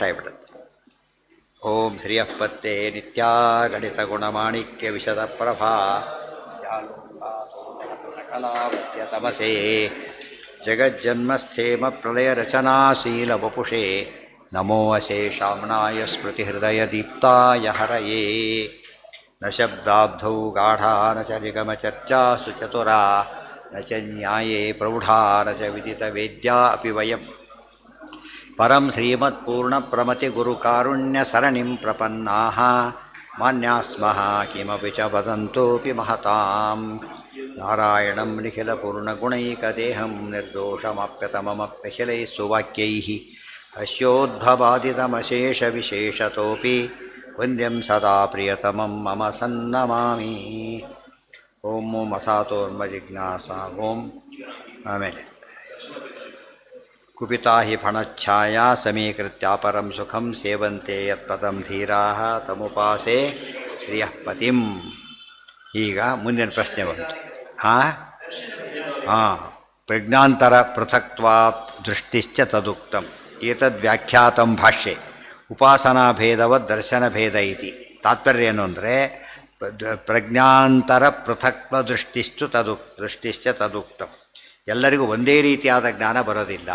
ಆಗಿಬಿಡುತ್ತೆ. ಓಂ ಶ್ರೀಯಪ್ಪತ್ತೆ ನಿತ್ಯಾ ಗಣಿತ ಗುಣಮಾಣಿಕ್ಯ ವಿಶದ ಪ್ರಭಾ ಕಲಾವತ್ಯ ತಮಸೇ ಜಗಜ್ಜನ್ಮಸ್ಥೇಮ ಪ್ರಳಯ ರಚನಾಶೀಲ ವಪುಷೇ ನಮೋ ಅಶೇಷಾಮ್ನಾಯ ಸ್ಮೃತಿಹೃದಯ ದೀಪ್ತಾಯ ಹರಯೇ. ನ ಶಬ್ದಾಬ್ಧೌ ಗಾಢಾ ನ ಚ ನಿಗಮಚರ್ಚಾಸು ಚತುರಾ ನ ಚ ನ್ಯಾಯೇ ಪ್ರೌಢಾ ನ ಚ ವಿದಿತವೇದ್ಯಾ ಅಪಿ ವಯಂ ಪರಂ ಶ್ರೀಮತ್ಪೂರ್ಣಪ್ರಮತಿಗುರುಕಾರುಣ್ಯಸರಣಿಂ ಪ್ರಪನ್ನಾಃ ಮಾನ್ಯಾಸ್ಮಃ ಕಿಮಪಿ ಚ ವದಂತೋಪಿ ಮಹತಾಂ. ನಾರಾಯಣಂ ನಿಖಿಲಪೂರ್ಣಗುಣೈಕದೇಹಂ ನಿರ್ದೋಷಮಪ್ಯತಮಮಪ್ಯಖಿಲೈಃ ಸುವಾಕ್ಯೈಃ ಅಸ್ಯೋದ್ಭವಾದಿತಮಶೇಷವಿಶೇಷತೋಪಿ ವಂದ್ಯಂ ಸದಾ ಪ್ರಿಯತಮಂ ಮಮ ಸನ್ನಮಾಮಿ. ಓಂ ಓಂ ಅಸಾತೋರ್ಮಜಿಜ್ಞಾಸ ಓಂ. ಆಮೇಲೆ ಕುಪಿತಾ ಹಿ ಫಣಚ್ಛಾಯಾ ಸಮೀಕೃತ್ಯಾಪರಂ ಸುಖಂ ಸೇವಂತೆ ಯತ್ಪದಂ ಧೀರಾಃ ತಮುಪಾಸೆ ಪ್ರಿಯಃ ಪತಿಂ. ಈಗ ಮುಂದಿನ ಪ್ರಶ್ನೆ ಬಂತು. ಪ್ರಜ್ಞಾಂತರ ಪೃಥಕ್ತ್ವಾತ್ ದೃಷ್ಟಿಶ್ಚ ತದುಕ್ತಂ ಏತದ್ವ್ಯಾಖ್ಯಾತಂ ಭಾಷ್ಯೆ ಉಪಾಸನಾಭೇದವದ್ ದರ್ಶನಭೇದ ಇತಿ. ತಾತ್ಪರ್ಯ ಏನು ಅಂದರೆ ಪ್ರಜ್ಞಾಂತರ ಪೃಥಕ್ತ್ವ ದೃಷ್ಟಿಶ್ಚ ತದುಕ್ತಂ. ಎಲ್ಲರಿಗೂ ಒಂದೇ ರೀತಿಯಾದ ಜ್ಞಾನ ಬರೋದಿಲ್ಲ.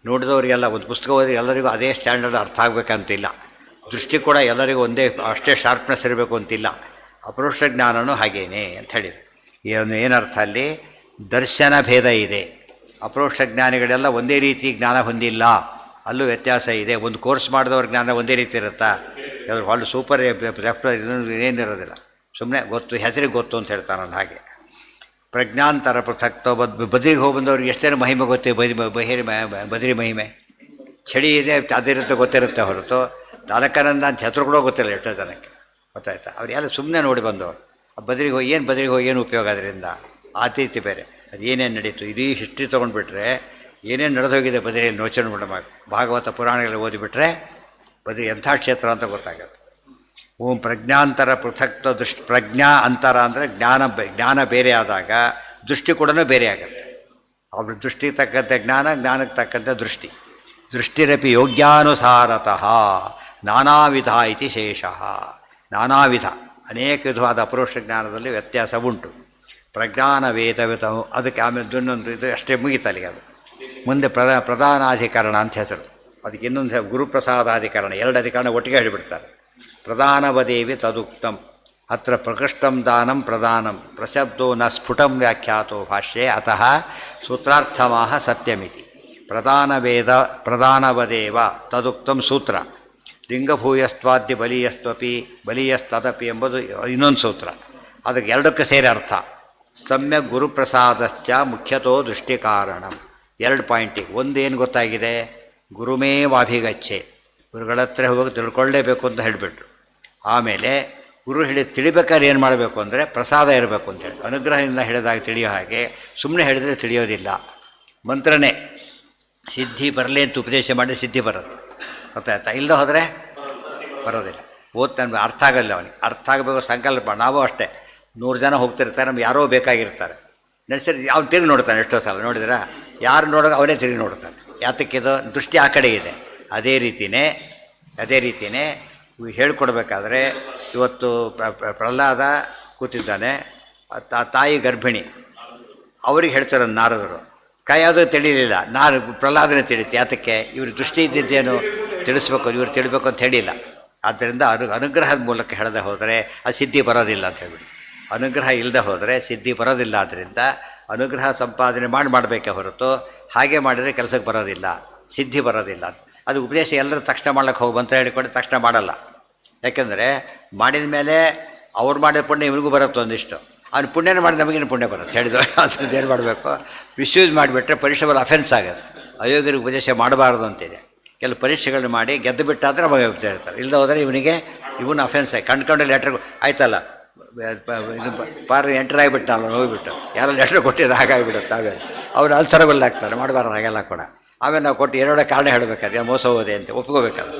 ನೋಡಿದವರಿಗೆಲ್ಲ ಒಂದು ಪುಸ್ತಕ ಓದಿ ಎಲ್ಲರಿಗೂ ಅದೇ ಸ್ಟ್ಯಾಂಡರ್ಡ್ ಅರ್ಥ ಆಗಬೇಕಂತಿಲ್ಲ. ದೃಷ್ಟಿ ಕೂಡ ಎಲ್ಲರಿಗೂ ಒಂದೇ ಅಷ್ಟೇ ಶಾರ್ಪ್ನೆಸ್ ಇರಬೇಕು ಅಂತಿಲ್ಲ. ಅಪರೋಕ್ಷ ಜ್ಞಾನವೂ ಹಾಗೇನೆ ಅಂತ ಹೇಳಿದರು. ಏನರ್ಥ ಅಲ್ಲಿ ದರ್ಶನ ಭೇದ ಇದೆ. ಅಪರೋಕ್ಷ ಜ್ಞಾನಿಗಳೆಲ್ಲ ಒಂದೇ ರೀತಿ ಜ್ಞಾನ ಹೊಂದಿಲ್ಲ, ಅಲ್ಲೂ ವ್ಯತ್ಯಾಸ ಇದೆ. ಒಂದು ಕೋರ್ಸ್ ಮಾಡಿದವ್ರ ಜ್ಞಾನ ಒಂದೇ ರೀತಿ ಇರುತ್ತಾ? ಎಲ್ಲರೂ ಭಾಳ ಸೂಪರ್ ಏನಿರೋದಿಲ್ಲ, ಸುಮ್ಮನೆ ಗೊತ್ತು, ಹೆಸರಿಗೆ ಗೊತ್ತು ಅಂತ ಹೇಳ್ತಾನಲ್ಲ ಹಾಗೆ. ಪ್ರಜ್ಞಾಂತರ ಪೃಥಕ್ತ ಬದ್ರಿಗೆ ಹೋಗಿ ಬಂದವ್ರಿಗೆ ಎಷ್ಟೇನು ಮಹಿಮೆ ಗೊತ್ತೇ, ಬದ್ರಿ ಮಹಿಮೆ ಚಳಿ ಇದೆ ಅದಿರುತ್ತೆ ಗೊತ್ತಿರುತ್ತೆ ಹೊರತು ತಾಲೂಕನಂದ ಅಂತ ಹೆಸರು ಕೂಡ ಗೊತ್ತಿಲ್ಲ ಎಷ್ಟೋ ಜನಕ್ಕೆ. ಗೊತ್ತಾಯ್ತಾ? ಅವರೆಲ್ಲ ಸುಮ್ಮನೆ ನೋಡಿ ಬಂದವರು. ಬದ್ರಿಗೆ ಹೋಗಿ ಏನು ಉಪಯೋಗ ಅದರಿಂದ? ಆತಿಥ್ಯ ಬೇರೆ, ಅದು ಏನೇನು ನಡೀತು ಇಡೀ ಹಿಸ್ಟ್ರಿ ತೊಗೊಂಡ್ಬಿಟ್ರೆ ಏನೇನು ನಡೆದೋಗಿದೆ ಬದ್ರಿಯಲ್ಲಿ ಯೋಚನೆ ಮಾಡಿ ಭಾಗವತ ಪುರಾಣಗಳಲ್ಲಿ ಓದಿಬಿಟ್ರೆ ಬದ್ರಿ ಎಂಥ ಕ್ಷೇತ್ರ ಅಂತ ಗೊತ್ತಾಗುತ್ತೆ. ಓಂ ಪ್ರಜ್ಞಾಂತರ ಪೃಥಕ್ತ ಪ್ರಜ್ಞಾ ಅಂತರ ಅಂದರೆ ಜ್ಞಾನ ಬೇರೆ ಆದಾಗ ದೃಷ್ಟಿ ಕೂಡ ಬೇರೆ ಆಗುತ್ತೆ. ಅವ್ರ ದೃಷ್ಟಿಗೆ ತಕ್ಕಂತೆ ಜ್ಞಾನಕ್ಕೆ ತಕ್ಕಂತೆ ದೃಷ್ಟಿರಪಿ ಯೋಗ್ಯಾನುಸಾರತಃ ನಾನಾ ವಿಧ ಇತಿ ಶೇಷಃ. ನಾನಾ ವಿಧ ಅನೇಕ ವಿಧವಾದ ಅಪರೋಕ್ಷ ಜ್ಞಾನದಲ್ಲಿ ವ್ಯತ್ಯಾಸ ಉಂಟು. ಪ್ರಜ್ಞಾನ ವೇದವಿತ ಅದಕ್ಕೆ ಆಮೇಲೆ ಇನ್ನೊಂದು ಇದು ಅಷ್ಟೇ ಮುಗಿತಲ್ಲಿಗೆ. ಅದು ಮುಂದೆ ಪ್ರಧಾನಾಧಿಕರಣ ಅಂತ ಹೆಸರು. ಅದಕ್ಕೆ ಇನ್ನೊಂದು ಗುರುಪ್ರಸಾದಾಧಿಕರಣ, ಎರಡು ಅಧಿಕರಣ ಒಟ್ಟಿಗೆ ಹೇಳಿಬಿಡ್ತಾರೆ. ಪ್ರಧಾನವದೇವಿ ತದುಕ್ತಂ ಅತ್ರ ಪ್ರಕೃಷ್ಟಂ ದಾನಂ ಪ್ರಧಾನಂ ಪ್ರಶಬ್ದೋ ನ ಸ್ಫುಟಂ ವ್ಯಾಖ್ಯಾತೋ ಭಾಷ್ಯೆ ಅತಃ ಸೂತ್ರಾರ್ಥಮಾಹ ಸತ್ಯಮಿತಿ. ಪ್ರಧಾನವದೇವ ತದುಕ್ತಂ ಸೂತ್ರ. ಲಿಂಗಭೂಯಸ್ತ್ವಾದ್ಯ ಬಲೀಯಸ್ತದಪಿ ಎಂಬುದು ಇನ್ನೊಂದು ಸೂತ್ರ. ಅದಕ್ಕೆ ಎರಡಕ್ಕೆ ಸೇರಿ ಅರ್ಥ. ಸಮ್ಯಕ್ ಗುರುಪ್ರಸಾದಶ್ಚ ಮುಖ್ಯತೋ ದೃಷ್ಟಿ ಕಾರಣಂ. ಎರಡು ಪಾಯಿಂಟಿಗೆ ಒಂದೇನು ಗೊತ್ತಾಗಿದೆ, ಗುರುಮೇವಾಭಿಗಚ್ಚೆ, ಗುರುಗಳ ಹತ್ರ ಹೋಗಿ ತಿಳ್ಕೊಳ್ಳೇಬೇಕು ಅಂತ ಹೇಳಿಬಿಟ್ರು. ಆಮೇಲೆ ಗುರು ತಿಳಿಬೇಕಾದ್ರೆ ಏನು ಮಾಡಬೇಕು ಅಂದರೆ ಪ್ರಸಾದ ಇರಬೇಕು ಅಂತೇಳಿ, ಅನುಗ್ರಹದಿಂದ ಹೇಳಿದಾಗ ತಿಳಿಯೋ ಹಾಗೆ. ಸುಮ್ಮನೆ ಹೇಳಿದರೆ ತಿಳಿಯೋದಿಲ್ಲ. ಮಂತ್ರನೇ ಸಿದ್ಧಿ ಬರಲಿ ಅಂತ ಉಪದೇಶ ಮಾಡಿ ಸಿದ್ಧಿ ಬರುತ್ತೆ. ಗೊತ್ತಾಯ್ತಾ? ಇಲ್ಲದೆ ಹೋದರೆ ಬರೋದಿಲ್ಲ. ಓದ್ತಾನೆ ಅರ್ಥ ಆಗಲ್ಲ ಅವನಿಗೆ. ಅರ್ಥ ಆಗಬೇಕು ಸಂಕಲ್ಪ. ನಾವು ಅಷ್ಟೇ 100 ಜನ ಹೋಗ್ತಿರ್ತಾರೆ, ನಮ್ಗೆ ಯಾರೋ ಬೇಕಾಗಿರ್ತಾರೆ. ನೆಕ್ಸ್ಟ್ ಅವ್ನು ತಿರುಗಿ ನೋಡ್ತಾನೆ. ಎಷ್ಟೋ ಸಲ ನೋಡಿದ್ರೆ ಯಾರು ನೋಡೋಕೆ ಅವನೇ ತಿರುಗಿ ನೋಡ್ತಾನೆ. ಯಾತಕ್ಕಿದು ದೃಷ್ಟಿ ಆ ಕಡೆ ಇದೆ. ಅದೇ ರೀತಿಯೇ ಹೇಳ್ಕೊಡ್ಬೇಕಾದ್ರೆ ಇವತ್ತು ಪ್ರಹ್ಲಾದ ಕೂತಿದ್ದಾನೆ, ತಾಯಿ ಗರ್ಭಿಣಿ. ಅವ್ರಿಗೆ ಹೇಳ್ತಾರೆ ನಾರದರು, ಯಾವುದು ತಿಳಿಲಿಲ್ಲ, ಪ್ರಹ್ಲಾದನೇ ತಿಳಿತು. ಯಾತಕ್ಕೆ? ಇವ್ರ ದೃಷ್ಟಿ ಇದ್ದಿದ್ದೇನು ತಿಳಿಸ್ಬೇಕು, ಇವ್ರು ತಿಳಿಬೇಕು ಅಂತ ಹೇಳಿಲ್ಲ. ಆದ್ದರಿಂದ ಅನುಗ್ರಹದ ಮೂಲಕ ಹೇಳದೆ ಹೋದರೆ ಅದು ಸಿದ್ಧಿ ಬರೋದಿಲ್ಲ ಅಂತ ಹೇಳ್ಬಿಡಿ. ಅನುಗ್ರಹ ಇಲ್ಲದೆ ಹೋದರೆ ಸಿದ್ಧಿ ಬರೋದಿಲ್ಲ. ಆದ್ದರಿಂದ ಅನುಗ್ರಹ ಸಂಪಾದನೆ ಮಾಡಬೇಕೇ ಹೊರತು ಹಾಗೆ ಮಾಡಿದರೆ ಕೆಲಸಕ್ಕೆ ಬರೋದಿಲ್ಲ, ಸಿದ್ಧಿ ಬರೋದಿಲ್ಲ. ಅದು ಉಪದೇಶ ಎಲ್ಲರೂ ತಕ್ಷಣ ಮಾಡ್ಲಿಕ್ಕೆ ಹೋಗಿ ಮಂತ್ರ ಹೇಳಿಕೊಂಡು ತಕ್ಷಣ ಮಾಡಲ್ಲ. ಯಾಕೆಂದರೆ ಮಾಡಿದ ಮೇಲೆ ಅವ್ರು ಮಾಡಿದ ಪುಣ್ಯ ಇವ್ರಿಗೂ ಬರುತ್ತೆ ಒಂದಿಷ್ಟು. ಅವ್ನು ಪುಣ್ಯನ ಮಾಡಿ ನಮಗೇನು ಪುಣ್ಯ ಬರುತ್ತೆ ಹೇಳಿದ್ರು. ಅದ್ರದ್ದು ಏನು ಮಾಡಬೇಕು, ಮಿಸ್ಯೂಸ್ ಮಾಡಿಬಿಟ್ರೆ ಪರೀಕ್ಷೆಗಳು ಅಫೆನ್ಸ್ ಆಗುತ್ತೆ. ಅಯೋಗ್ಯರಿಗೆ ಉಪದೇಶ ಮಾಡಬಾರ್ದು ಅಂತಿದೆ. ಕೆಲವು ಪರೀಕ್ಷೆಗಳನ್ನ ಮಾಡಿ ಗೆದ್ದು ಬಿಟ್ಟಾದರೆ ಅವಾಗ ಹೋಗ್ತಾ ಇರ್ತಾರೆ. ಇಲ್ಲದೆ ಹೋದರೆ ಇವನು ಅಫೆನ್ಸ್ ಆಗಿ ಕಂಡ್ಕೊಂಡು ಲೆಟ್ರ್ ಆಯ್ತಲ್ಲ, ಎಂಟರ್ ಆಗಿಬಿಟ್ಟಲ್ಲ, ಹೋಗಿಬಿಟ್ಟು ಯಾರೋ ಲೆಟ್ರ್ ಕೊಟ್ಟಿದ್ದು ಹಾಗಾಗಿಬಿಡುತ್ತೆ. ಆಮೇಲೆ ಅವ್ರು ಅಲ್ಸರಬಲ್ ಆಗ್ತಾರೆ, ಮಾಡಬಾರ್ದು ಹಾಗೆಲ್ಲ ಕೂಡ. ಆಮೇಲೆ ನಾವು ಕೊಟ್ಟು ಎರಡೇ ಕಾರಣ ಹೇಳಬೇಕಾದ್ರೆ ಮೋಸ ಹೋದೆ ಅಂತ ಒಪ್ಕೋಬೇಕಲ್ಲ.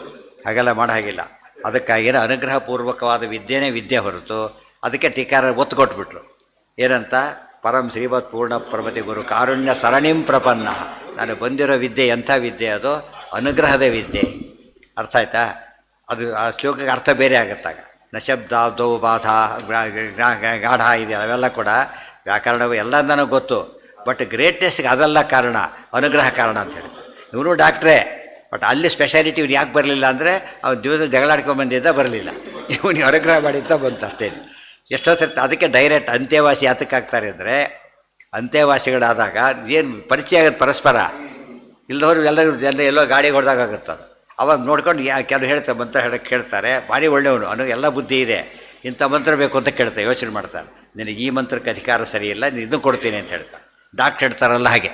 ಹಾಗೆಲ್ಲ ಮಾಡೋ ಹಾಗಿಲ್ಲ. ಅದಕ್ಕಾಗಿರೋ ಅನುಗ್ರಹಪೂರ್ವಕವಾದ ವಿದ್ಯೆನೇ ವಿದ್ಯೆ ಹೊರತು ಅದಕ್ಕೆ ಟೀಕಾರ ಒತ್ತು ಕೊಟ್ಬಿಟ್ರು. ಏನಂತ? ಪರಂ ಶ್ರೀಮತ್ ಪೂರ್ಣ ಪ್ರಮತಿ ಗುರು ಕಾರುಣ್ಯ ಸರಣಿಂ ಪ್ರಪನ್ನ. ನಾನು ಬಂದಿರೋ ವಿದ್ಯೆ ಎಂಥ ವಿದ್ಯೆ? ಅದು ಅನುಗ್ರಹದ ವಿದ್ಯೆ. ಅರ್ಥ ಆಯ್ತಾ? ಅದು ಆ ಶ್ಲೋಕಕ್ಕೆ ಅರ್ಥ ಬೇರೆ ಆಗುತ್ತಾಗ. ನಶಬ್ದಾಬ್ದೌ ಬಾಧ ಗಾಢ ಇದೆಯಲ್ಲ ಅವೆಲ್ಲ ಕೂಡ ವ್ಯಾಕರಣವು ಎಲ್ಲ ನನಗೆ ಗೊತ್ತು, ಬಟ್ ಗ್ರೇಟ್ನೆಸ್ಗೆ ಅದೆಲ್ಲ ಕಾರಣ, ಅನುಗ್ರಹ ಕಾರಣ ಅಂತ ಹೇಳ್ತಾರೆ. ಇವನು ಡಾಕ್ಟ್ರೇ, ಬಟ್ ಅಲ್ಲಿ ಸ್ಪೆಷಾಲಿಟಿ ಇವ್ನು ಯಾಕೆ ಬರಲಿಲ್ಲ ಅಂದರೆ ಅವ್ನು ದಿವಸ ಜಗಳಾಡ್ಕೊಂಬಂದಿದ್ದ ಬರಲಿಲ್ಲ, ಇವನಿಗೆ ಅನುಗ್ರಹ ಮಾಡಿದ್ದ ಬಂತು ಅಷ್ಟೇ. ಎಷ್ಟೋ ಸರ್ತಿ ಅದಕ್ಕೆ ಡೈರೆಕ್ಟ್ ಅಂತ್ಯವಾಸಿ ಯಾತಕ್ಕೆ ಆಗ್ತಾರೆ ಅಂದರೆ, ಅಂತ್ಯವಾಸಿಗಳಾದಾಗ ಏನು ಪರಿಚಯ ಆಗುತ್ತೆ ಪರಸ್ಪರ, ಇಲ್ಲದವರು ಎಲ್ಲೋ ಗಾಡಿಗೆ ಹೊಡೆದಾಗುತ್ತೆ. ಅದು ಅವಾಗ ನೋಡ್ಕೊಂಡು ಕೆಲವು ಹೇಳ್ತಾರೆ, ಮಂತ್ರ ಹೇಳಕ್ಕೆ ಕೇಳ್ತಾರೆ, ಭಾರಿ ಒಳ್ಳೆಯವನು ಅನ್ನೋ ಎಲ್ಲ ಬುದ್ಧಿ ಇದೆ, ಇಂಥ ಮಂತ್ರ ಬೇಕು ಅಂತ ಕೇಳ್ತಾರೆ, ಯೋಚನೆ ಮಾಡ್ತಾರೆ, ನಿನಗೆ ಈ ಮಂತ್ರಕ್ಕೆ ಅಧಿಕಾರ ಸರಿ ಇಲ್ಲ, ನೀನು ಇದನ್ನು ಕೊಡ್ತೀನಿ ಅಂತ ಹೇಳ್ತಾರೆ. ಡಾಕ್ಟ್ರ್ ಹೇಳ್ತಾರಲ್ಲ ಹಾಗೆ,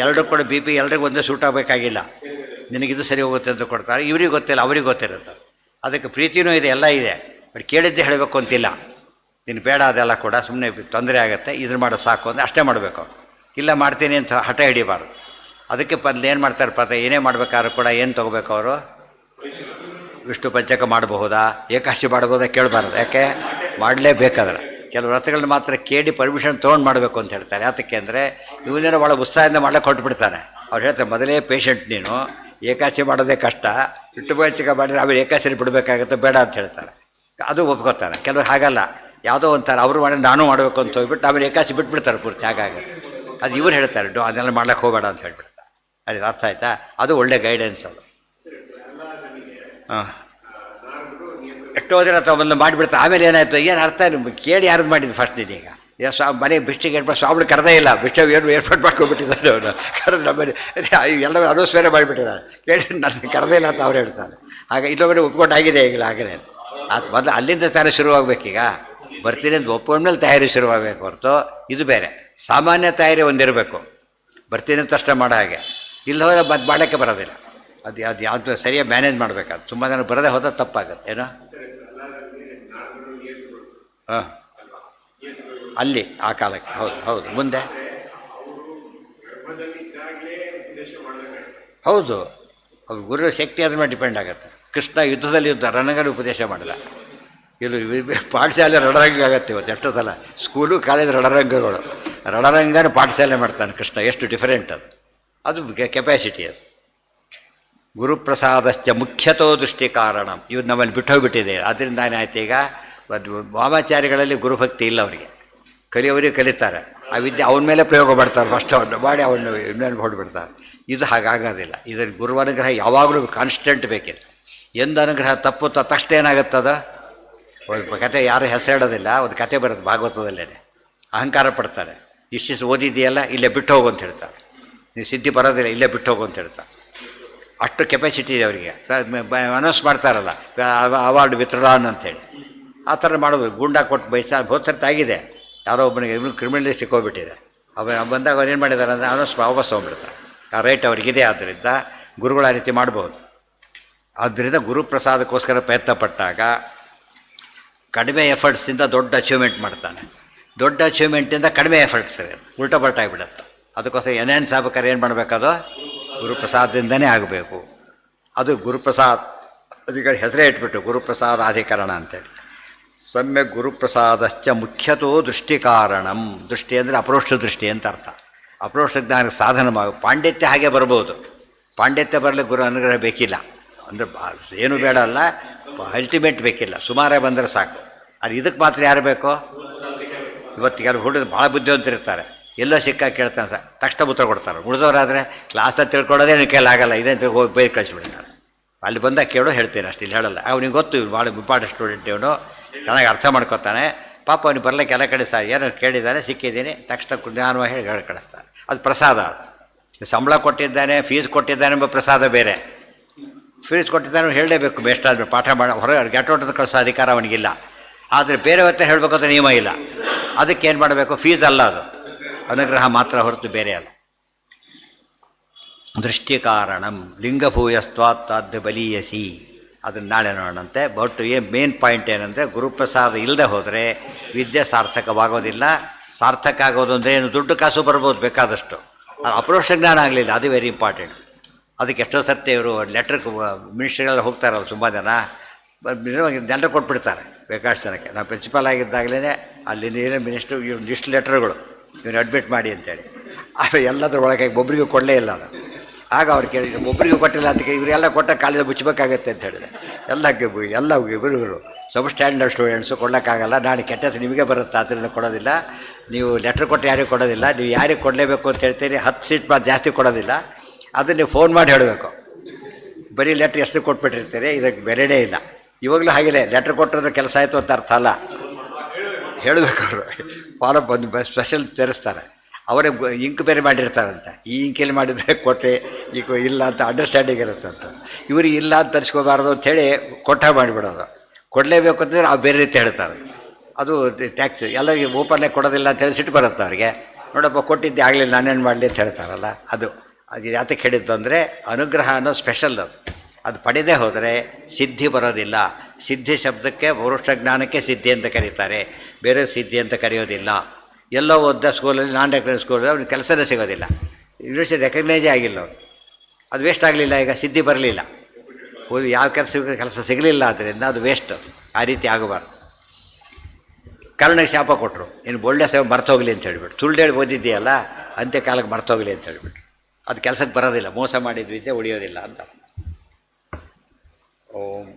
ಎರಡೂ ಕೂಡ ಬಿ ಪಿ ಎಲ್ರಿಗೂ ಒಂದೇ ಸೂಟ್ ಆಗಬೇಕಾಗಿಲ್ಲ, ನಿನಗಿದು ಸರಿ ಹೋಗುತ್ತೆ ಅಂತ ಕೊಡ್ತಾರೆ. ಇವ್ರಿಗೆ ಗೊತ್ತಿಲ್ಲ, ಅವ್ರಿಗೆ ಗೊತ್ತಿರುತ್ತೆ. ಅದಕ್ಕೆ ಪ್ರೀತಿನೂ ಇದೆ, ಎಲ್ಲ ಇದೆ, ಬಟ್ ಕೇಳಿದ್ದೆ ಹೇಳಬೇಕು ಅಂತಿಲ್ಲ. ನೀನು ಬೇಡ ಅದೆಲ್ಲ ಕೂಡ ಸುಮ್ಮನೆ ತೊಂದರೆ ಆಗುತ್ತೆ, ಇದನ್ನು ಮಾಡೋ ಸಾಕು ಅಂದರೆ ಅಷ್ಟೇ ಮಾಡಬೇಕು. ಇಲ್ಲ ಮಾಡ್ತೀನಿ ಅಂತ ಹಠ ಹಿಡಿಬಾರ್ದು. ಅದಕ್ಕೆ ಏನು ಮಾಡ್ತಾರೆ ಏನೇ ಮಾಡ್ಬೇಕಾದ್ರೂ ಕೂಡ ಏನು ತೊಗೋಬೇಕು ಅವರು, ವಿಷ್ಣು ಪಂಚಕ ಮಾಡಬಹುದಾ, ಏಕಾಶಿ ಮಾಡಬಹುದಾ ಕೇಳಬಾರ್ದು. ಯಾಕೆ ಮಾಡಲೇಬೇಕಾದ್ರೆ ಕೆಲವು ವ್ರತಗಳನ್ನ ಮಾತ್ರ ಕೇಳಿ ಪರ್ಮಿಷನ್ ತೊಗೊಂಡು ಮಾಡಬೇಕು ಅಂತ ಹೇಳ್ತಾರೆ. ಯಾತಕ್ಕೆ ಅಂದರೆ ಇವನೇನೋ ಭಾಳ ಉತ್ಸಾಹದಿಂದ ಮಾಡ್ಲಿಕ್ಕೆ ಹೊರಟುಬಿಡ್ತಾನೆ. ಅವ್ರು ಹೇಳ್ತಾರೆ, ಮೊದಲೇ ಪೇಷಂಟ್ ನೀನು, ಏಕಾಶಿ ಮಾಡೋದೇ ಕಷ್ಟ, ವಿಷ್ಣು ಪಂಚಕ ಮಾಡಿದ್ರೆ ಆಮೇಲೆ ಏಕಾಶಿ ಬಿಡಬೇಕಾಗುತ್ತೆ, ಬೇಡ ಅಂತ ಹೇಳ್ತಾರೆ. ಅದು ಒಪ್ಕೋತಾರೆ. ಕೆಲವರು ಹಾಗಲ್ಲ, ಯಾವುದೋ ಒಂಥರ ಅವರು ಮಾಡಿ ನಾನು ಮಾಡಬೇಕು ಅಂತ ಹೋಗ್ಬಿಟ್ಟು ಆಮೇಲೆ ಏಕಾಶಿ ಬಿಟ್ಬಿಡ್ತಾರೆ ಪೂರ್ತಿ, ಹಾಗಾಗುತ್ತೆ. ಅದು ಇವ್ರು ಹೇಳ್ತಾರೆ, ಅದನ್ನೆಲ್ಲ ಮಾಡ್ಲಿಕ್ಕೆ ಹೋಗಬೇಡ ಅಂತ ಹೇಳ್ಬಿಡ್ತಾರೆ. ಅದು ಅರ್ಥ ಆಯ್ತಾ? ಅದು ಒಳ್ಳೆ ಗೈಡೆನ್ಸ್ ಅದು. ಹಾಂ, ಎಷ್ಟೋ ದಿನ ಮೊದಲು ಮಾಡಿಬಿಡ್ತಾರೆ, ಆಮೇಲೆ ಏನಾಯ್ತು ಏನು ಅರ್ಥ ಕೇಳಿ ಯಾರ್ದು ಮಾಡಿದ್ದು ಫಸ್ಟ್ ನೀನೀಗ ಮನೆ ಭಿಕ್ಷೆಗೆ ಏರ್ಪಾಡು ಸ್ವಾಮಿಗಳು ಕರೆದೇ ಇಲ್ಲ, ಭಿಕ್ಷೆ ಏನು ಏರ್ಪಾಡು ಮಾಡ್ಕೊಂಡ್ಬಿಟ್ಟಿದ್ದಾರೆ ಅವನು, ಕರೆದು ನಮ್ಮನೆ ಎಲ್ಲ ಅನೌನ್ಸ್ಮೇಲೆ ಮಾಡಿಬಿಟ್ಟಿದ್ದಾರೆ, ಕೇಳಿ ನನ್ನ ಕರೆದೇ ಇಲ್ಲ ಅಂತ ಅವ್ರು ಹೇಳ್ತಾರೆ. ಹಾಗೆ ಇಲ್ಲೊಬ್ಬರು ಒಪ್ಕೊಂಡಾಗಿದೆ ಈಗಲೂ ಆಗಲೇ. ಅದು ಮೊದಲು ಅಲ್ಲಿಂದ ತಾನೇ ಶುರುವಾಗಬೇಕೀಗ, ಬರ್ತೀನಿ ಅಂತ ಒಪ್ಕೊಂಡ್ಮೇಲೆ ತಯಾರಿ ಶುರುವಾಗಬೇಕು ಹೊರತು ಇದು ಬೇರೆ. ಸಾಮಾನ್ಯ ತಯಾರಿ ಒಂದಿರಬೇಕು, ಬರ್ತೀನಿ ಅಂತ ಅಷ್ಟೇ ಮಾಡೋ ಹಾಗೆ, ಇಲ್ಲ ಹೋದರೆ ಅದು ಮಾಡೋಕ್ಕೆ ಬರೋದಿಲ್ಲ. ಅದು ಯಾವುದು ಸರಿಯಾಗಿ ಮ್ಯಾನೇಜ್ ಮಾಡಬೇಕಾದ್ರೆ ತುಂಬ ಜನ ಬರದೇ ಹೋದ್ರೆ ತಪ್ಪಾಗುತ್ತೆ ಏನೋ. ಹಾಂ, ಅಲ್ಲಿ ಆ ಕಾಲಕ್ಕೆ ಹೌದು ಹೌದು. ಮುಂದೆ ಹೌದು, ಅದು ಗುರು ಶಕ್ತಿ ಅದ್ರ ಮೇಲೆ ಡಿಪೆಂಡ್ ಆಗುತ್ತೆ. ಕೃಷ್ಣ ಯುದ್ಧದಲ್ಲಿ ರಣರಂಗನ ಉಪದೇಶ ಮಾಡಿಲ್ಲ, ಇಲ್ಲಿ ಪಾಠಶಾಲೆ ರಣರಂಗ ಆಗುತ್ತೆ ಇವತ್ತು ಎಷ್ಟೋ ಸಲ. ಸ್ಕೂಲು ಕಾಲೇಜ್ ರಣರಂಗಗಳು, ರಣರಂಗನ ಪಾಠಶಾಲೆ ಮಾಡ್ತಾನೆ ಕೃಷ್ಣ, ಎಷ್ಟು ಡಿಫರೆಂಟ್ ಅದು. ಅದು ಕೆಪಾಸಿಟಿ ಅದು. ಗುರುಪ್ರಸಾದಶ್ಚ ಮುಖ್ಯತೋ ದೃಷ್ಟಿ ಕಾರಣ, ಇವ್ರು ನಮ್ಮಲ್ಲಿ ಬಿಟ್ಟೋಗ್ಬಿಟ್ಟಿದೆ. ಅದರಿಂದ ಏನಾಯ್ತು, ಈಗ ವಾಮಾಚಾರಿಗಳಲ್ಲಿ ಗುರುಭಕ್ತಿ ಇಲ್ಲ ಅವರಿಗೆ. ಕಲಿಯೋರಿಗೆ ಕಲಿತಾರೆ, ಆ ವಿದ್ಯೆ ಅವನ ಮೇಲೆ ಪ್ರಯೋಗ ಮಾಡ್ತಾರೆ, ಫಸ್ಟ್ ಅವ್ರನ್ನ ಮಾಡಿ ಅವನ್ನ ಮೇಲೆ ಹೊಡ್ಬಿಡ್ತಾರೆ. ಇದು ಹಾಗಾಗೋದಿಲ್ಲ. ಇದರ ಗುರು ಅನುಗ್ರಹ ಯಾವಾಗಲೂ ಕಾನ್ಸ್ಟೆಂಟ್ ಬೇಕಿದೆ. ಎಂದು ಅನುಗ್ರಹ ತಪ್ಪು ತಕ್ಷಣ ಏನಾಗುತ್ತದ, ಒಂದು ಕತೆ ಯಾರು ಹೆಸರಿಡೋದಿಲ್ಲ, ಒಂದು ಕತೆ ಬರುತ್ತೆ ಭಾಗವತದಲ್ಲೇ, ಅಹಂಕಾರ ಪಡ್ತಾರೆ, ಇಷ್ಟಿಷ್ಟು ಓದಿದೆಯಲ್ಲ ಇಲ್ಲೇ ಬಿಟ್ಟು ಹೋಗು ಅಂತ ಹೇಳ್ತಾರೆ, ನೀವು ಸಿದ್ಧಿ ಬರೋದಿಲ್ಲ ಇಲ್ಲೇ ಬಿಟ್ಟು ಹೋಗು ಅಂತ ಹೇಳ್ತಾರೆ. ಅಷ್ಟು ಕೆಪಾಸಿಟಿ ಇದೆ ಅವರಿಗೆ. ಅನೌನ್ಸ್ ಮಾಡ್ತಾರಲ್ಲ ಅವಾರ್ಡ್ ವಿತರಣಾ ಅಂತೇಳಿ, ಆ ಥರ ಮಾಡೋದು. ಗೂಂಡ ಕೊಟ್ಟು ಬಹುತರ್ತ ಆಗಿದೆ, ಯಾರೋ ಒಬ್ಬನಿಗೆ ಇವನು ಕ್ರಿಮಿನಲಿ ಸಿಕ್ಕೋಗ್ಬಿಟ್ಟಿದೆ. ಬಂದಾಗ ಅವ್ರು ಏನು ಮಾಡಿದ್ದಾರೆ ಅಂದರೆ ಅನೌನ್ಸ್ ವಾಪಸ್ ತೊಗೊಂಡ್ಬಿಡ್ತಾರೆ. ಆ ರೈಟ್ ಅವ್ರಿಗಿದೆ. ಆದ್ದರಿಂದ ಗುರುಗಳು ಆ ರೀತಿ ಮಾಡ್ಬೋದು. ಆದ್ದರಿಂದ ಗುರುಪ್ರಸಾದಕ್ಕೋಸ್ಕರ ಪ್ರಯತ್ನ ಪಟ್ಟಾಗ ಕಡಿಮೆ ಎಫರ್ಟ್ಸಿಂದ ದೊಡ್ಡ ಅಚೀವ್ಮೆಂಟ್ ಮಾಡ್ತಾನೆ, ದೊಡ್ಡ ಅಚೀವ್ಮೆಂಟಿಂದ ಕಡಿಮೆ ಎಫರ್ಟ್ಸ್ ಉಲ್ಟಾ ಪಲ್ಟಾಗಿಬಿಡುತ್ತೆ. ಅದಕ್ಕೋಸ್ಕರ ಎನ್ಹ್ಯಾನ್ಸ್ ಆಗ್ಬೇಕಾದ್ರೆ ಏನು ಮಾಡಬೇಕದು, ಗುರುಪ್ರಸಾದದಿಂದನೇ ಆಗಬೇಕು. ಅದು ಗುರುಪ್ರಸಾದ್, ಅದಕ್ಕೆ ಹೆಸರೇ ಇಟ್ಬಿಟ್ಟು ಗುರುಪ್ರಸಾದಾಧಿಕರಣ ಅಂತೇಳಿ. ಸಮ್ಯಕ್ ಗುರುಪ್ರಸಾದಶ್ಚ ಮುಖ್ಯತೋ ದೃಷ್ಟಿ ಕಾರಣಂ. ದೃಷ್ಟಿ ಅಂದರೆ ಅಪರೋಕ್ಷ ದೃಷ್ಟಿ ಅಂತ ಅರ್ಥ. ಅಪರೋಕ್ಷ ಜ್ಞಾನಕ್ಕೆ ಸಾಧನವಾಗ ಪಾಂಡಿತ್ಯ ಹಾಗೆ ಬರ್ಬೋದು. ಪಾಂಡಿತ್ಯ ಬರಲಿಕ್ಕೆ ಗುರು ಅನುಗ್ರಹ ಬೇಕಿಲ್ಲ, ಅಂದರೆ ಏನು ಬೇಡ ಅಲ್ಲ, ಅಲ್ಟಿಮೇಟ್ ಬೇಕಿಲ್ಲ, ಸುಮಾರೇ ಬಂದರೆ ಸಾಕು. ಅದು ಇದಕ್ಕೆ ಮಾತ್ರ ಯಾರು ಬೇಕೋ. ಇವತ್ತಿಗೆ ಯಾರು ಹುಡುಗ ಭಾಳ ಬುದ್ಧಿವಂತರಿರ್ತಾರೆ, ಎಲ್ಲೋ ಸಿಕ್ಕ ಕೇಳ್ತಾನೆ ಸರ್, ತಕ್ಷಣ ಉತ್ತರ ಕೊಡ್ತಾರೆ. ಉಳಿದವರಾದರೆ ಕ್ಲಾಸಲ್ಲಿ ತಿಳ್ಕೊಳ್ಳೋದೇ ನನ್ನ ಕೈಲಾಗಲ್ಲ, ಇದೇ ಹೋಗಿ ಬೈಕ್ ಕಳಿಸ್ಬಿಡ್ತಾರೆ. ಅಲ್ಲಿ ಬಂದಾಗ ಕೇಳೋ ಹೇಳ್ತೀನಿ ಅಷ್ಟು, ಇಲ್ಲಿ ಹೇಳಲ್ಲ. ಅವನಿಗೆ ಗೊತ್ತು ಇವ್ನು ಭಾಳ ಇಂಪಾರ್ಟೆಂಟ್ ಸ್ಟೂಡೆಂಟ್, ಇವನು ಚೆನ್ನಾಗಿ ಅರ್ಥ ಮಾಡ್ಕೊತಾನೆ. ಪಾಪ ಅವ್ನಿಗೆ ಬರಲಿಕ್ಕೆ ಎಲ್ಲ ಕಡೆ ಸರ್ ಏನೋ ಕೇಳಿದ್ದಾನೆ, ಸಿಕ್ಕಿದ್ದೀನಿ, ತಕ್ಷಣ ಜ್ಞಾನವಾಗಿ ಹೇಳಿ ಕಳಿಸ್ತಾನೆ. ಅದು ಪ್ರಸಾದ. ಸಂಬಳ ಕೊಟ್ಟಿದ್ದಾನೆ, ಫೀಸ್ ಕೊಟ್ಟಿದ್ದಾನೆ ಎಂಬ ಪ್ರಸಾದ ಬೇರೆ. ಫೀಸ್ ಕೊಟ್ಟಿದ್ದಾನೆ ಹೇಳಲೇಬೇಕು, ಬೆಸ್ಟ್ ಆದಮೇಲೆ ಪಾಠ ಮಾಡಿ ಹೊರಗೆ ಗೆಟೋಟದ ಕಳಿಸೋ ಅಧಿಕಾರ ಅವನಿಗಿಲ್ಲ. ಆದರೆ ಬೇರೆ ಹೊತ್ತ ಹೇಳಬೇಕಂತ ನಿಯಮ ಇಲ್ಲ. ಅದಕ್ಕೆ ಏನು ಮಾಡಬೇಕು, ಫೀಸ್ ಅಲ್ಲ, ಅದು ಅನುಗ್ರಹ ಮಾತ್ರ ಹೊರತು ಬೇರೆ ಅಲ್ಲ. ದೃಷ್ಟಿ ಕಾರಣಂ ಲಿಂಗಭೂಯಸ್ತ್ವಾತ್ತಾದ್ಯ ಬಲೀಯಸಿ, ಅದನ್ನು ನಾಳೆ ನೋಡೋಣಂತೆ. ಬಟ್ ಮೇನ್ ಪಾಯಿಂಟ್ ಏನಂದರೆ, ಗುರುಪ್ರಸಾದ ಇಲ್ಲದೆ ಹೋದರೆ ವಿದ್ಯೆ ಸಾರ್ಥಕವಾಗೋದಿಲ್ಲ. ಸಾರ್ಥಕ ಆಗೋದು ಅಂದರೆ ಏನು, ದುಡ್ಡು ಕಾಸು ಬರ್ಬೋದು ಬೇಕಾದಷ್ಟು, ಅಪರೋಕ್ಷ ಜ್ಞಾನ ಆಗಲಿಲ್ಲ, ಅದು ವೆರಿ ಇಂಪಾರ್ಟೆಂಟ್. ಅದಕ್ಕೆ ಎಷ್ಟೋ ಸರ್ತಿ ಇವರು ಲೆಟ್ರಿಗೆ ಮಿನಿಸ್ಟ್ರಿಗೆಲ್ಲ ಹೋಗ್ತಾರಲ್ಲ, ತುಂಬ ಜನ ಜನರು ಕೊಟ್ಬಿಡ್ತಾರೆ ಬೇಕಾದಷ್ಟು ಜನಕ್ಕೆ. ನಾವು ಪ್ರಿನ್ಸಿಪಾಲ್ ಆಗಿದ್ದಾಗಲೇ ಅಲ್ಲಿ ನೀರೇ ಮಿನಿಸ್ಟ್ರು ಇಷ್ಟು ಲೆಟ್ರ್ಗಳು ಇವನು ಅಡ್ಮಿಟ್ ಮಾಡಿ ಅಂತೇಳಿ, ಆದರೆ ಎಲ್ಲದ್ರ ಒಳಗೆ ಒಬ್ಬರಿಗೂ ಕೊಡಲೇ ಇಲ್ಲ. ಅದು ಆಗ ಅವ್ರು ಕೇಳಿದ್ರು ಒಬ್ಬರಿಗೆ ಕೊಟ್ಟಿಲ್ಲ ಅದಕ್ಕೆ ಇವರೆಲ್ಲ ಕೊಟ್ಟ ಕಾಲೇಜ್ ಮುಚ್ಚಬೇಕಾಗತ್ತೆ ಅಂತ ಹೇಳಿದೆ. ಎಲ್ಲ ಇವರು ಸಬ್ ಸ್ಟ್ಯಾಂಡರ್ಡ್ ಸ್ಟೂಡೆಂಟ್ಸು ಕೊಡೋಕ್ಕಾಗಲ್ಲ, ನಾಳೆ ಕೆಟ್ಟ ಹೆಸರು ನಿಮಗೆ ಬರುತ್ತೆ, ಆದ್ದರಿಂದ ಕೊಡೋದಿಲ್ಲ. ನೀವು ಲೆಟ್ರ್ ಕೊಟ್ಟು ಯಾರಿಗೂ ಕೊಡೋದಿಲ್ಲ, ನೀವು ಯಾರಿಗೆ ಕೊಡಲೇಬೇಕು ಅಂತ ಹೇಳ್ತೀರಿ 10 ಸೀಟ್ ಜಾಸ್ತಿ ಕೊಡೋದಿಲ್ಲ, ಅದನ್ನು ನೀವು ಫೋನ್ ಮಾಡಿ ಹೇಳಬೇಕು. ಬರೀ ಲೆಟ್ರ್ ಎಷ್ಟು ಕೊಟ್ಬಿಟ್ಟಿರ್ತೀರಿ, ಇದಕ್ಕೆ ಬೆಲೆನೇ ಇಲ್ಲ. ಇವಾಗಲೂ ಹಾಗಿದೆ, ಲೆಟ್ರ್ ಕೊಟ್ಟಿರೋದ್ರ ಕೆಲಸ ಆಯಿತು ಅಂತ ಅರ್ಥ ಅಲ್ಲ, ಹೇಳಬೇಕು. ಅವರು ಫಾಲೋ ಬಂದು ಸ್ಪೆಷಲ್ ತರಿಸ್ತಾರೆ, ಅವರೇ ಇಂಕ್ ಬೇರೆ ಮಾಡಿರ್ತಾರಂತೆ, ಈ ಇಂಕಲ್ಲಿ ಮಾಡಿದರೆ ಕೊಟ್ಟೆ ಈಗ ಇಲ್ಲ ಅಂತ ಅಂಡರ್ಸ್ಟ್ಯಾಂಡಿಂಗ್ ಇರುತ್ತೆ ಅಂತ. ಇವ್ರಿಗೆ ಇಲ್ಲ ಅಂತ ತರಿಸ್ಕೋಬಾರ್ದು ಅಂಥೇಳಿ ಕೊಟ್ಟ ಮಾಡಿಬಿಡೋದು. ಕೊಡಲೇಬೇಕು ಅಂತಂದರೆ ಅವ್ರು ಬೇರೆ ರೀತಿ ಹೇಳ್ತಾರೆ, ಅದು ಟ್ಯಾಕ್ಸ್ ಎಲ್ಲರಿಗೆ ಓಪನ್ನೇ ಕೊಡೋದಿಲ್ಲ ಅಂತೇಳಿ ಸಿಟ್ಟು ಬರುತ್ತೆ ಅವ್ರಿಗೆ. ನೋಡಪ್ಪ ಕೊಟ್ಟಿದ್ದೆ ಆಗಲಿಲ್ಲ ನಾನೇನು ಮಾಡಲಿ ಅಂತ ಹೇಳ್ತಾರಲ್ಲ, ಅದು ಯಾತಕ್ಕೆ ಹೇಳಿದ್ದು ಅಂದರೆ ಅನುಗ್ರಹ ಅನ್ನೋ ಸ್ಪೆಷಲ್ ಅದು ಪಡೆದೇ ಹೋದರೆ ಸಿದ್ಧಿ ಬರೋದಿಲ್ಲ. ಸಿದ್ಧಿ ಶಬ್ದಕ್ಕೆ ಪೌರುಷ ಜ್ಞಾನಕ್ಕೆ ಸಿದ್ಧಿ ಅಂತ ಕರೀತಾರೆ, ಬೇರೆ ಸಿದ್ಧಿ ಅಂತ ಕರೆಯೋದಿಲ್ಲ. ಎಲ್ಲೋ ಓದ್ದ ಸ್ಕೂಲಲ್ಲಿ ನಾನ್ ರೆಕಗ್ನೈಸ್ ಸ್ಕೂಲಲ್ಲಿ ಅವ್ನಿಗೆ ಕೆಲಸನೇ ಸಿಗೋದಿಲ್ಲ, ಯೂನಿವರ್ಸಿಟಿ ರೆಕಗ್ನೈಸೇ ಆಗಿಲ್ಲ ಅವ್ನು, ಅದು ವೇಸ್ಟ್ ಆಗಲಿಲ್ಲ. ಈಗ ಸಿದ್ಧಿ ಬರಲಿಲ್ಲ, ಯಾವ ಕೆಲಸ ಸಿಗಲಿಲ್ಲ, ಆದ್ದರಿಂದ ಅದು ವೇಸ್ಟ್. ಆ ರೀತಿ ಆಗಬಾರ್ದು. ಕರ್ಣಕ್ಕೆ ಶಾಪ ಕೊಟ್ಟರು, ಇನ್ನು ಒಳ್ಳೆ ಸೇವೆ ಮರ್ತೋಗಲಿ ಅಂತ ಹೇಳಿಬಿಟ್ಟು, ಸುಳ್ಳು ಹೇಳಿ ಓದಿದ್ದೀಯಲ್ಲ ಅಂತ್ಯಕಾಲಕ್ಕೆ ಮರ್ತೋಗಲಿ ಅಂತ ಹೇಳಿಬಿಟ್ಟು, ಅದು ಕೆಲಸಕ್ಕೆ ಬರೋದಿಲ್ಲ, ಮೋಸ ಮಾಡಿದ ವಿದ್ಯೆ ಉಳಿಯೋದಿಲ್ಲ ಅಂತ. ಓಂ